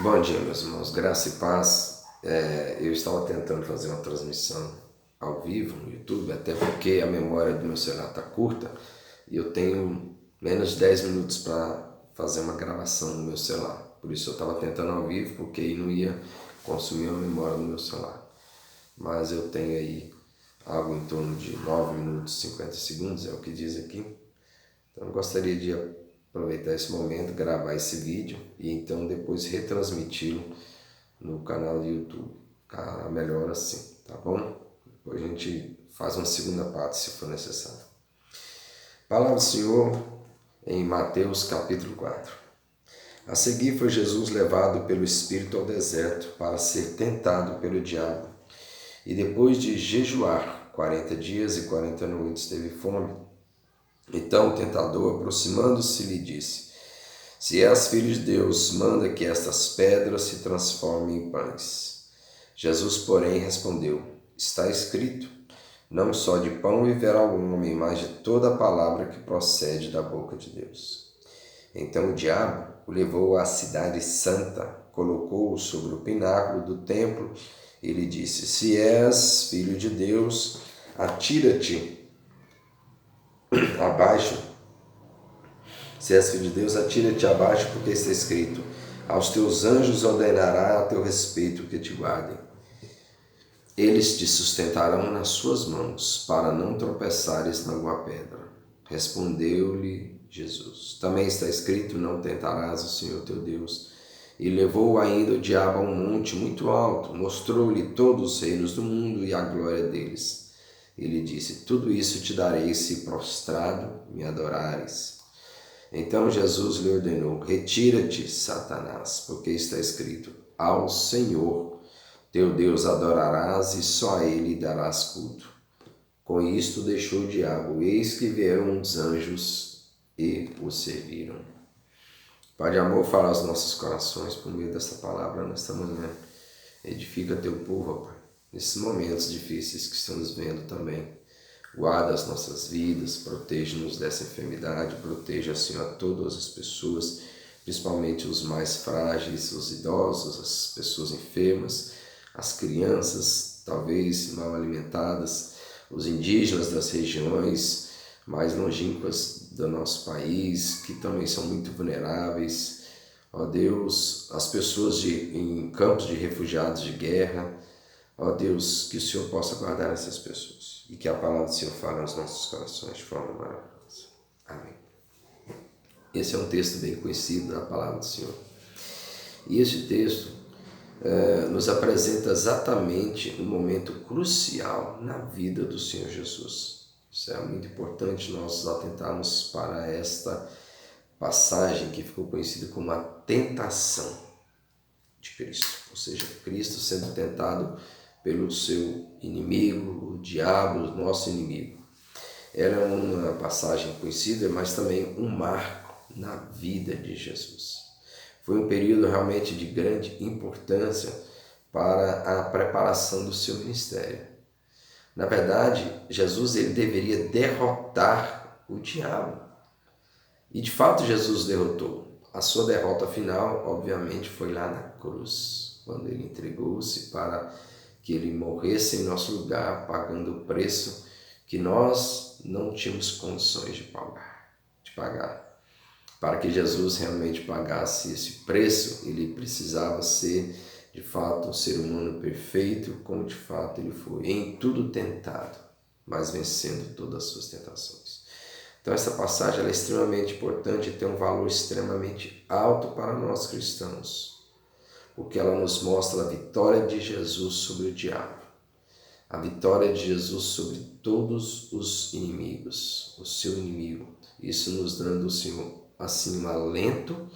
Bom dia, meus irmãos, graça e paz. Eu estava tentando fazer uma transmissão ao vivo no YouTube, até porque a memória do meu celular está curta e eu tenho menos de 10 minutos para fazer uma gravação no meu celular. Por isso eu estava tentando ao vivo, porque aí não ia consumir a memória do meu celular. Mas eu tenho aí algo em torno de 9 minutos e 50 segundos, é o que diz aqui. Então eu gostaria de aproveitar esse momento, gravar esse vídeo e então depois retransmiti-lo no canal do YouTube. Fica melhor assim, tá bom? Depois a gente faz uma segunda parte se for necessário. Palavra do Senhor em Mateus capítulo 4. A seguir foi Jesus levado pelo Espírito ao deserto para ser tentado pelo diabo. E depois de jejuar 40 dias e 40 noites teve fome. Então o tentador, aproximando-se, lhe disse: Se és filho de Deus, manda que estas pedras se transformem em pães. Jesus, porém, respondeu: Está escrito: Não só de pão viverá o homem, mas de toda a palavra que procede da boca de Deus. Então o diabo o levou à cidade santa, colocou-o sobre o pináculo do templo e lhe disse: Se és filho de Deus, atira-te abaixo. Se és filho de Deus, atira-te abaixo, porque está escrito: Aos teus anjos ordenará a teu respeito que te guardem. Eles te sustentarão nas suas mãos, para não tropeçares na alguma pedra. Respondeu-lhe Jesus: Também está escrito: Não tentarás o Senhor teu Deus. E levou ainda o diabo a um monte muito alto, mostrou-lhe todos os reinos do mundo e a glória deles. Ele disse: Tudo isso te darei se prostrado me adorares. Então Jesus lhe ordenou: Retira-te, Satanás, porque está escrito: Ao Senhor teu Deus adorarás e só a ele darás culto. Com isto deixou o diabo, eis que vieram os anjos e o serviram. Pai de amor, fala aos nossos corações por meio desta palavra nesta manhã. Edifica teu povo, Pai, nesses momentos difíceis que estamos vendo também. Guarda as nossas vidas, proteja-nos dessa enfermidade, proteja, Senhor, a todas as pessoas, principalmente os mais frágeis, os idosos, as pessoas enfermas, as crianças, talvez mal alimentadas, os indígenas das regiões mais longínquas do nosso país, que também são muito vulneráveis. Ó Deus, as pessoas em campos de refugiados de guerra. Ó Deus, que o Senhor possa guardar essas pessoas e que a palavra do Senhor fale aos nossos corações de forma maravilhosa. Amém. Esse é um texto bem conhecido da palavra do Senhor. E este texto nos apresenta exatamente um momento crucial na vida do Senhor Jesus. Isso é muito importante nós atentarmos para esta passagem que ficou conhecida como a tentação de Cristo. Ou seja, Cristo sendo tentado pelo seu inimigo, o diabo, o nosso inimigo. Ela é uma passagem conhecida, mas também um marco na vida de Jesus. Foi um período realmente de grande importância para a preparação do seu ministério. Na verdade, Jesus ele deveria derrotar o diabo. E de fato Jesus derrotou. A sua derrota final, obviamente, foi lá na cruz, quando ele entregou-se para que ele morresse em nosso lugar, pagando o preço que nós não tínhamos condições de pagar. Para que Jesus realmente pagasse esse preço, ele precisava ser, de fato, um ser humano perfeito, como de fato ele foi, em tudo tentado, mas vencendo todas as suas tentações. Então essa passagem ela é extremamente importante e tem um valor extremamente alto para nós cristãos, porque ela nos mostra a vitória de Jesus sobre o diabo, a vitória de Jesus sobre todos os inimigos, o seu inimigo. Isso nos dando o Senhor assim um alento,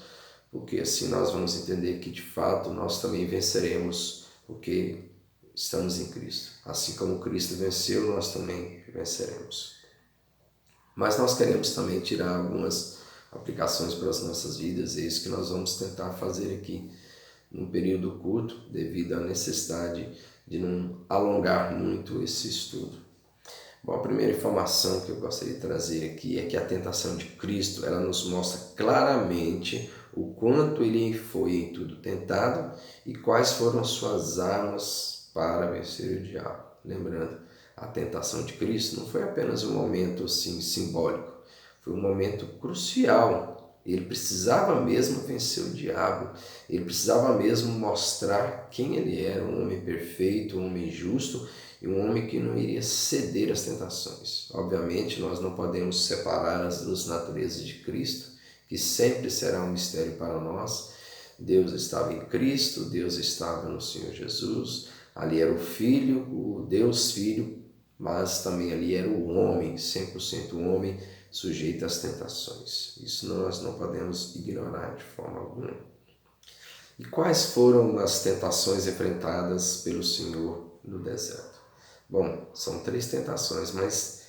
porque assim nós vamos entender que de fato nós também venceremos, porque estamos em Cristo. Assim como Cristo venceu, nós também venceremos. Mas nós queremos também tirar algumas aplicações para as nossas vidas, é isso que nós vamos tentar fazer aqui num período curto, devido à necessidade de não alongar muito esse estudo. Bom, a primeira informação que eu gostaria de trazer aqui é que a tentação de Cristo ela nos mostra claramente o quanto ele foi em tudo tentado e quais foram as suas armas para vencer o diabo. Lembrando, a tentação de Cristo não foi apenas um momento assim simbólico, foi um momento crucial. Ele precisava mesmo vencer o diabo, ele precisava mesmo mostrar quem ele era, um homem perfeito, um homem justo e um homem que não iria ceder às tentações. Obviamente, nós não podemos separar as duas naturezas de Cristo, que sempre será um mistério para nós. Deus estava em Cristo, Deus estava no Senhor Jesus, ali era o Filho, o Deus Filho, mas também ali era o homem, 100% homem, sujeito às tentações. Isso nós não podemos ignorar de forma alguma. E quais foram as tentações enfrentadas pelo Senhor no deserto? Bom, são 3 tentações, mas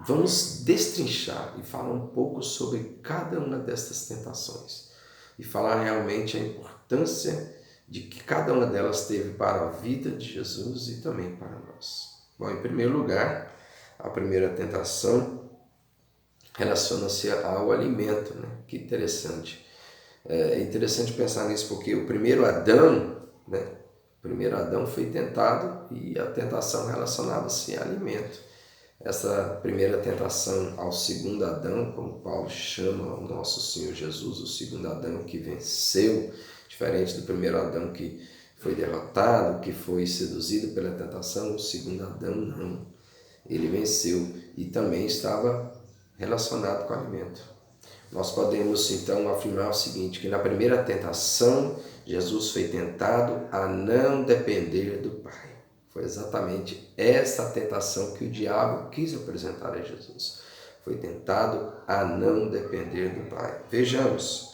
vamos destrinchar e falar um pouco sobre cada uma destas tentações e falar realmente a importância de que cada uma delas teve para a vida de Jesus e também para nós. Bom, em primeiro lugar, a primeira tentação relaciona-se ao alimento, né? Que interessante. É interessante pensar nisso porque o primeiro Adão, né? O primeiro Adão foi tentado e a tentação relacionava-se a alimento. Essa primeira tentação ao segundo Adão, como Paulo chama o nosso Senhor Jesus, o segundo Adão que venceu, diferente do primeiro Adão que foi derrotado, que foi seduzido pela tentação, o segundo Adão não. Ele venceu e também estava relacionado com o alimento. Nós podemos então afirmar o seguinte, que na primeira tentação, Jesus foi tentado a não depender do Pai. Foi exatamente essa tentação que o diabo quis apresentar a Jesus. Foi tentado a não depender do Pai. Vejamos,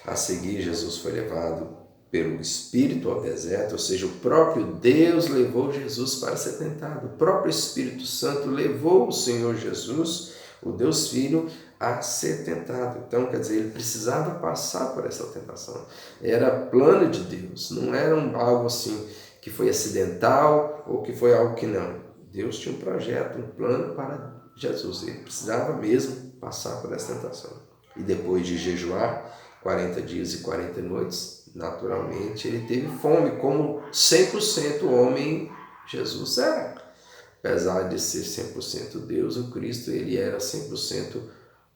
a seguir Jesus foi levado pelo Espírito ao deserto, ou seja, o próprio Deus levou Jesus para ser tentado. O próprio Espírito Santo levou o Senhor Jesus, o Deus Filho, a ser tentado. Então, quer dizer, ele precisava passar por essa tentação. Era plano de Deus, não era algo assim que foi acidental ou que foi algo que não. Deus tinha um projeto, um plano para Jesus. Ele precisava mesmo passar por essa tentação. E depois de jejuar 40 dias e 40 noites, naturalmente ele teve fome, como 100% homem Jesus era. Apesar de ser 100% Deus, o Cristo, ele era 100%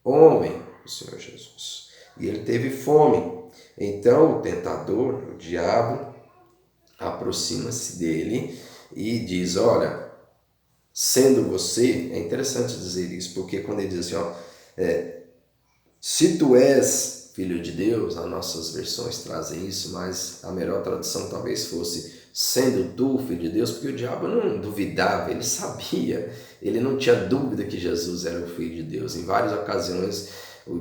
homem, o Senhor Jesus. E ele teve fome. Então o tentador, o diabo, aproxima-se dele e diz, olha, sendo você, é interessante dizer isso, porque quando ele diz assim, ó, se tu és filho de Deus, as nossas versões trazem isso, mas a melhor tradução talvez fosse, sendo tu filho de Deus, porque o diabo não duvidava, ele sabia, ele não tinha dúvida que Jesus era o filho de Deus. Em várias ocasiões, o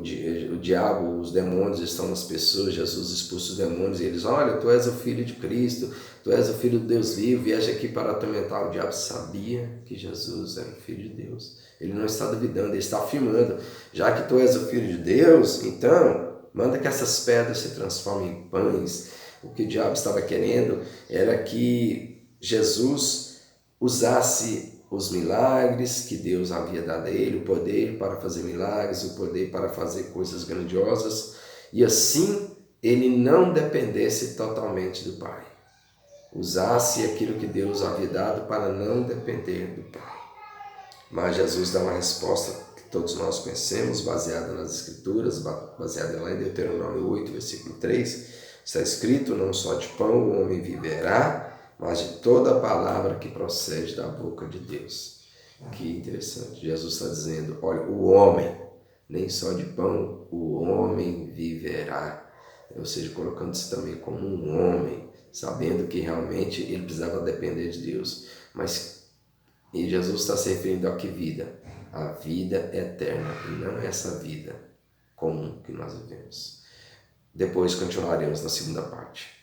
diabo, os demônios estão nas pessoas, Jesus expulsa os demônios e eles, olha, tu és o filho de Cristo, tu és o filho de Deus vivo, vieste aqui para atormentar. O diabo sabia que Jesus era o filho de Deus. Ele não está duvidando, ele está afirmando, já que tu és o filho de Deus, então manda que essas pedras se transformem em pães. O que o diabo estava querendo era que Jesus usasse os milagres que Deus havia dado a ele, o poder para fazer milagres, o poder para fazer coisas grandiosas, e assim ele não dependesse totalmente do Pai. Usasse aquilo que Deus havia dado para não depender do Pai. Mas Jesus dá uma resposta que todos nós conhecemos, baseada nas Escrituras, baseada lá em Deuteronômio 8, versículo 3, está escrito, não só de pão o homem viverá, mas de toda a palavra que procede da boca de Deus. Que interessante, Jesus está dizendo, olha, o homem, nem só de pão, o homem viverá. Ou seja, colocando-se também como um homem, sabendo que realmente ele precisava depender de Deus. E Jesus está se referindo a que vida? A vida eterna, e não essa vida comum que nós vivemos. Depois continuaremos na segunda parte.